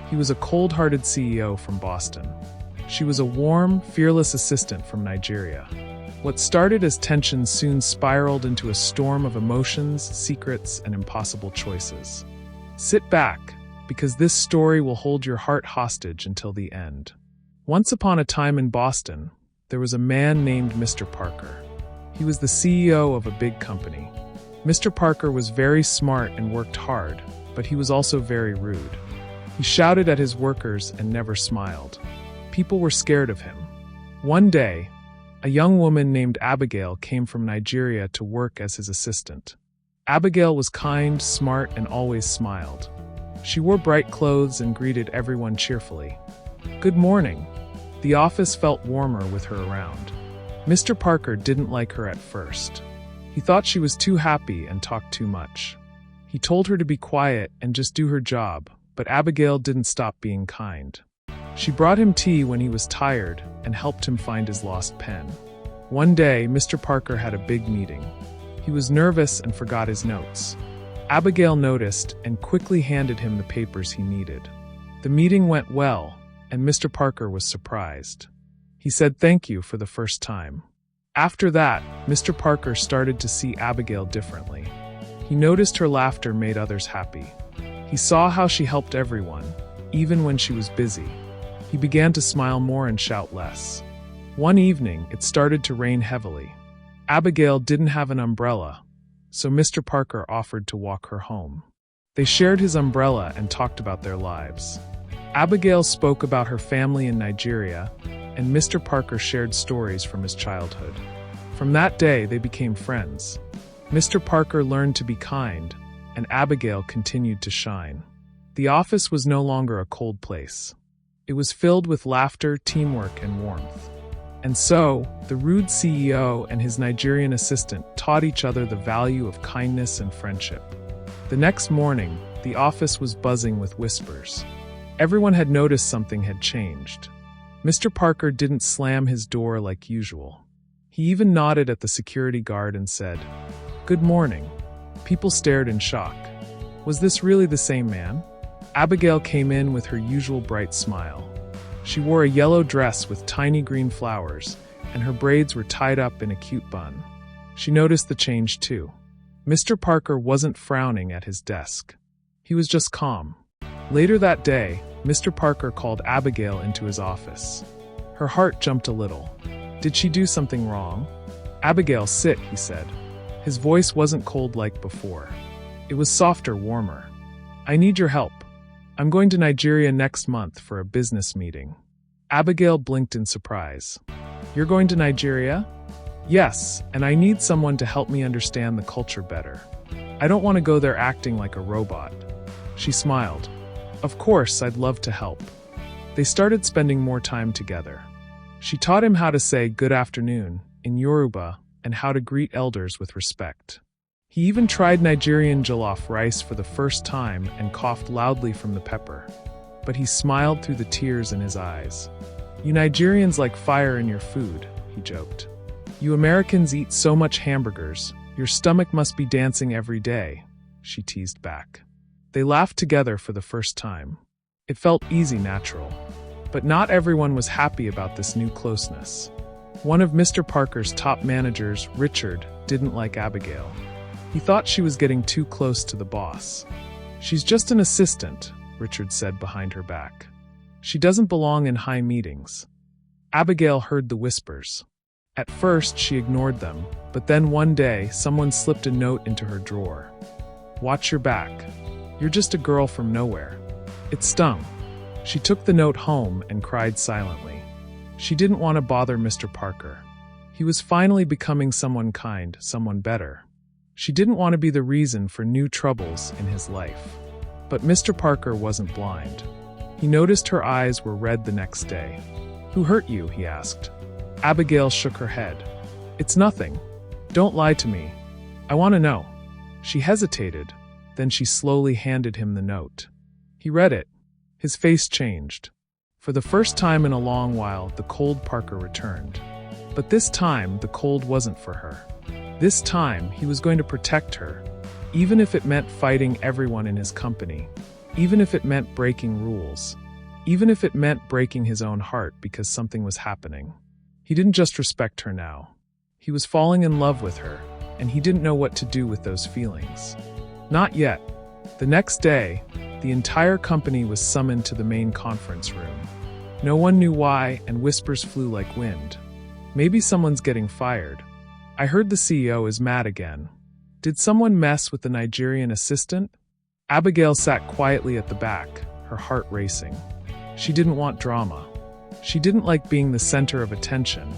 He was a cold-hearted CEO from Boston. She was a warm, fearless assistant from Nigeria. What started as tension soon spiraled into a storm of emotions, secrets, and impossible choices. Sit back, because this story will hold your heart hostage until the end. Once upon a time in Boston, there was a man named Mr. Parker. He was the CEO of a big company. Mr. Parker was very smart and worked hard, but he was also very rude. He shouted at his workers and never smiled. People were scared of him. One day, a young woman named Abigail came from Nigeria to work as his assistant. Abigail was kind, smart, and always smiled. She wore bright clothes and greeted everyone cheerfully. "Good morning." The office felt warmer with her around. Mr. Parker didn't like her at first. He thought she was too happy and talked too much. He told her to be quiet and just do her job, but Abigail didn't stop being kind. She brought him tea when he was tired and helped him find his lost pen. One day, Mr. Parker had a big meeting. He was nervous and forgot his notes. Abigail noticed and quickly handed him the papers he needed. The meeting went well, and Mr. Parker was surprised. He said thank you for the first time. After that, Mr. Parker started to see Abigail differently. He noticed her laughter made others happy. He saw how she helped everyone, even when she was busy. He began to smile more and shout less. One evening, it started to rain heavily. Abigail didn't have an umbrella, so Mr. Parker offered to walk her home. They shared his umbrella and talked about their lives. Abigail spoke about her family in Nigeria, and Mr. Parker shared stories from his childhood. From that day, they became friends. Mr. Parker learned to be kind, and Abigail continued to shine. The office was no longer a cold place. It was filled with laughter, teamwork, and warmth. And so, the rude CEO and his Nigerian assistant taught each other the value of kindness and friendship. The next morning, the office was buzzing with whispers. Everyone had noticed something had changed. Mr. Parker didn't slam his door like usual. He even nodded at the security guard and said, "Good morning." People stared in shock. Was this really the same man? Abigail came in with her usual bright smile. She wore a yellow dress with tiny green flowers, and her braids were tied up in a cute bun. She noticed the change too. Mr. Parker wasn't frowning at his desk. He was just calm. Later that day, Mr. Parker called Abigail into his office. Her heart jumped a little. Did she do something wrong? "Abigail, sit," he said. His voice wasn't cold like before. It was softer, warmer. "I need your help. I'm going to Nigeria next month for a business meeting." Abigail blinked in surprise. "You're going to Nigeria?" "Yes, and I need someone to help me understand the culture better. I don't want to go there acting like a robot." She smiled. "Of course, I'd love to help." They started spending more time together. She taught him how to say good afternoon in Yoruba and how to greet elders with respect. He even tried Nigerian jollof rice for the first time and coughed loudly from the pepper. But he smiled through the tears in his eyes. "You Nigerians like fire in your food," he joked. "You Americans eat so much hamburgers, your stomach must be dancing every day," she teased back. They laughed together for the first time. It felt easy, natural. But not everyone was happy about this new closeness. One of Mr. Parker's top managers, Richard, didn't like Abigail. He thought she was getting too close to the boss. "She's just an assistant," Richard said behind her back. "She doesn't belong in high meetings." Abigail heard the whispers. At first, she ignored them, but then one day, someone slipped a note into her drawer. "Watch your back. You're just a girl from nowhere." It stung. She took the note home and cried silently. She didn't want to bother Mr. Parker. He was finally becoming someone kind, someone better. She didn't want to be the reason for new troubles in his life. But Mr. Parker wasn't blind. He noticed her eyes were red the next day. "Who hurt you?" he asked. Abigail shook her head. "It's nothing. Don't lie to me. I want to know." She hesitated, then she slowly handed him the note. He read it. His face changed. For the first time in a long while, the cold Parker returned. But this time, the cold wasn't for her. This time, he was going to protect her, even if it meant fighting everyone in his company. even if it meant breaking rules, even if it meant breaking his own heart because something was happening. He didn't just respect her now. He was falling in love with her, and he didn't know what to do with those feelings. Not yet. The next day, the entire company was summoned to the main conference room. No one knew why, and whispers flew like wind. Maybe someone's getting fired. I heard the CEO is mad again. Did someone mess with the Nigerian assistant? Abigail sat quietly at the back, her heart racing. She didn't want drama. She didn't like being the center of attention,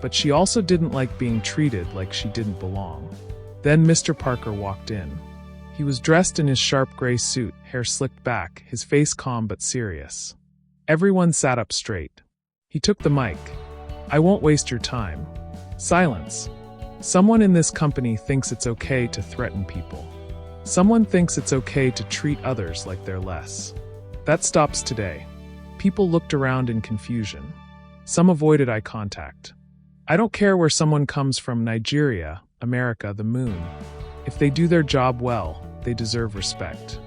but she also didn't like being treated like she didn't belong. Then Mr. Parker walked in. He was dressed in his sharp gray suit, hair slicked back, his face calm but serious. Everyone sat up straight. He took the mic. "I won't waste your time." Silence. "Someone in this company thinks it's okay to threaten people. Someone thinks it's okay to treat others like they're less. That stops today." People looked around in confusion. Some avoided eye contact. "I don't care where someone comes from, Nigeria, America, the moon. If they do their job well, they deserve respect.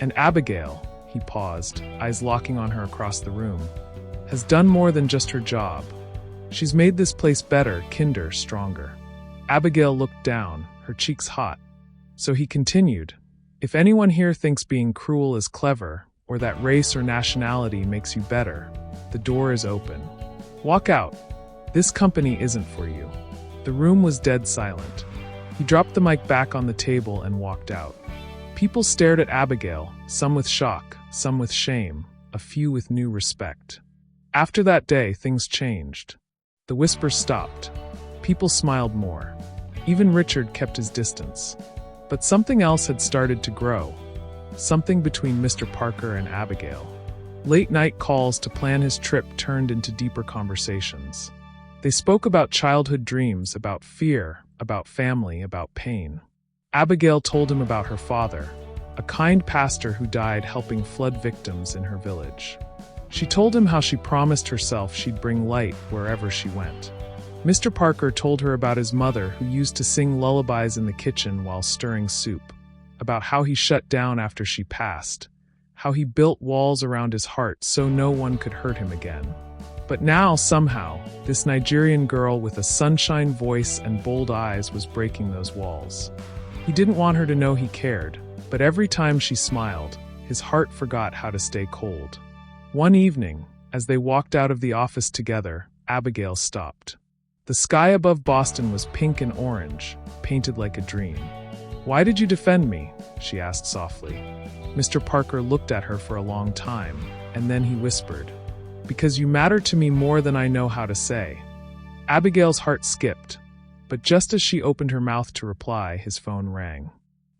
And Abigail," he paused, eyes locking on her across the room, "has done more than just her job. She's made this place better, kinder, stronger." Abigail looked down, her cheeks hot. So he continued, "If anyone here thinks being cruel is clever, or that race or nationality makes you better, the door is open. Walk out. This company isn't for you." The room was dead silent. He dropped the mic back on the table and walked out. People stared at Abigail, some with shock, some with shame, a few with new respect. After that day, things changed. The whispers stopped. People smiled more. Even Richard kept his distance. But something else had started to grow. Something between Mr. Parker and Abigail. Late-night calls to plan his trip turned into deeper conversations. They spoke about childhood dreams, about fear, about family, about pain. Abigail told him about her father, a kind pastor who died helping flood victims in her village. She told him how she promised herself she'd bring light wherever she went. Mr. Parker told her about his mother who used to sing lullabies in the kitchen while stirring soup, about how he shut down after she passed, how he built walls around his heart so no one could hurt him again. But now, somehow, this Nigerian girl with a sunshine voice and bold eyes was breaking those walls. He didn't want her to know he cared, but every time she smiled, his heart forgot how to stay cold. One evening, as they walked out of the office together, Abigail stopped. The sky above Boston was pink and orange, painted like a dream. "Why did you defend me?" she asked softly. Mr. Parker looked at her for a long time, and then he whispered, "Because you matter to me more than I know how to say." Abigail's heart skipped, but just as she opened her mouth to reply, his phone rang.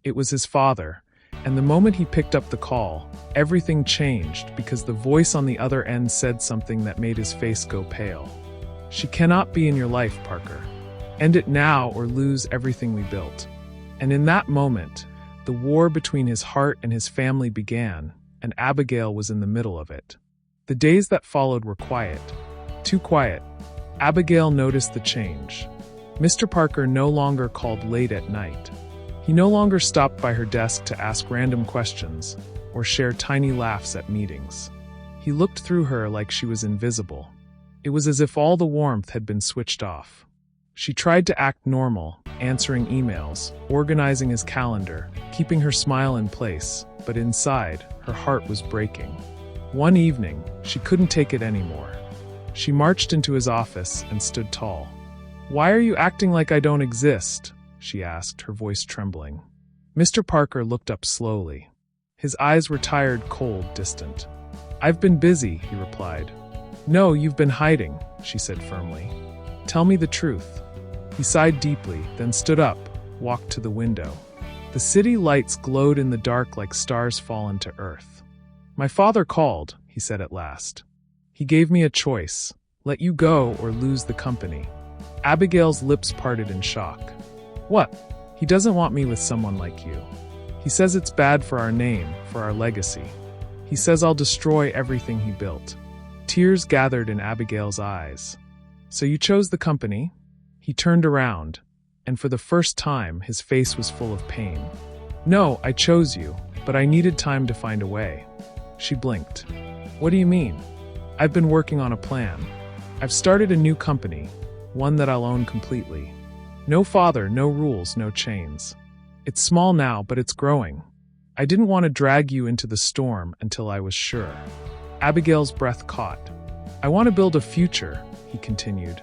It was his father, and the moment he picked up the call, everything changed because the voice on the other end said something that made his face go pale. "She cannot be in your life, Parker. End it now or lose everything we built." And in that moment, the war between his heart and his family began, and Abigail was in the middle of it. The days that followed were quiet. Too quiet. Abigail noticed the change. Mr. Parker no longer called late at night. He no longer stopped by her desk to ask random questions or share tiny laughs at meetings. He looked through her like she was invisible. It was as if all the warmth had been switched off. She tried to act normal, answering emails, organizing his calendar, keeping her smile in place, but inside, her heart was breaking. One evening, she couldn't take it anymore. She marched into his office and stood tall. "Why are you acting like I don't exist?" she asked, her voice trembling. Mr. Parker looked up slowly. His eyes were tired, cold, distant. "I've been busy," he replied. "No, you've been hiding," she said firmly. "Tell me the truth." He sighed deeply, then stood up, walked to the window. The city lights glowed in the dark like stars fallen to earth. "My father called," he said at last. "He gave me a choice, let you go or lose the company." Abigail's lips parted in shock. "What? He doesn't want me with someone like you. He says it's bad for our name, for our legacy. He says I'll destroy everything he built." Tears gathered in Abigail's eyes. "So you chose the company?" He turned around, and for the first time, his face was full of pain. "No, I chose you, but I needed time to find a way." She blinked. What do you mean? I've been working on a plan. I've started a new company, one that I'll own completely. No father, no rules, no chains. It's small now, but it's growing. I didn't want to drag you into the storm until I was sure. Abigail's breath caught. I want to build a future, he continued,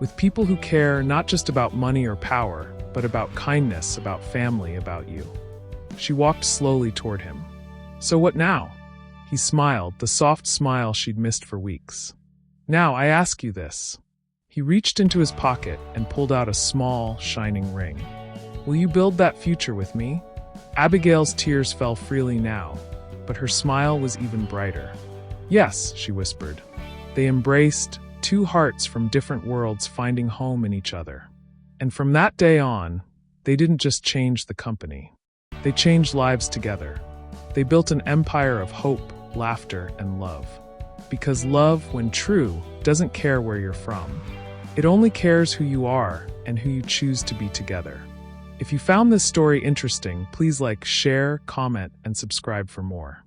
with people who care not just about money or power, but about kindness, about family, about you. She walked slowly toward him. So what now? He smiled, the soft smile she'd missed for weeks. Now I ask you this. He reached into his pocket and pulled out a small, shining ring. Will you build that future with me? Abigail's tears fell freely now, but her smile was even brighter. Yes, she whispered. They embraced, two hearts from different worlds finding home in each other. And from that day on, they didn't just change the company. They changed lives together. They built an empire of hope, laughter, and love. Because love, when true, doesn't care where you're from. It only cares who you are and who you choose to be together. If you found this story interesting, please like, share, comment, and subscribe for more.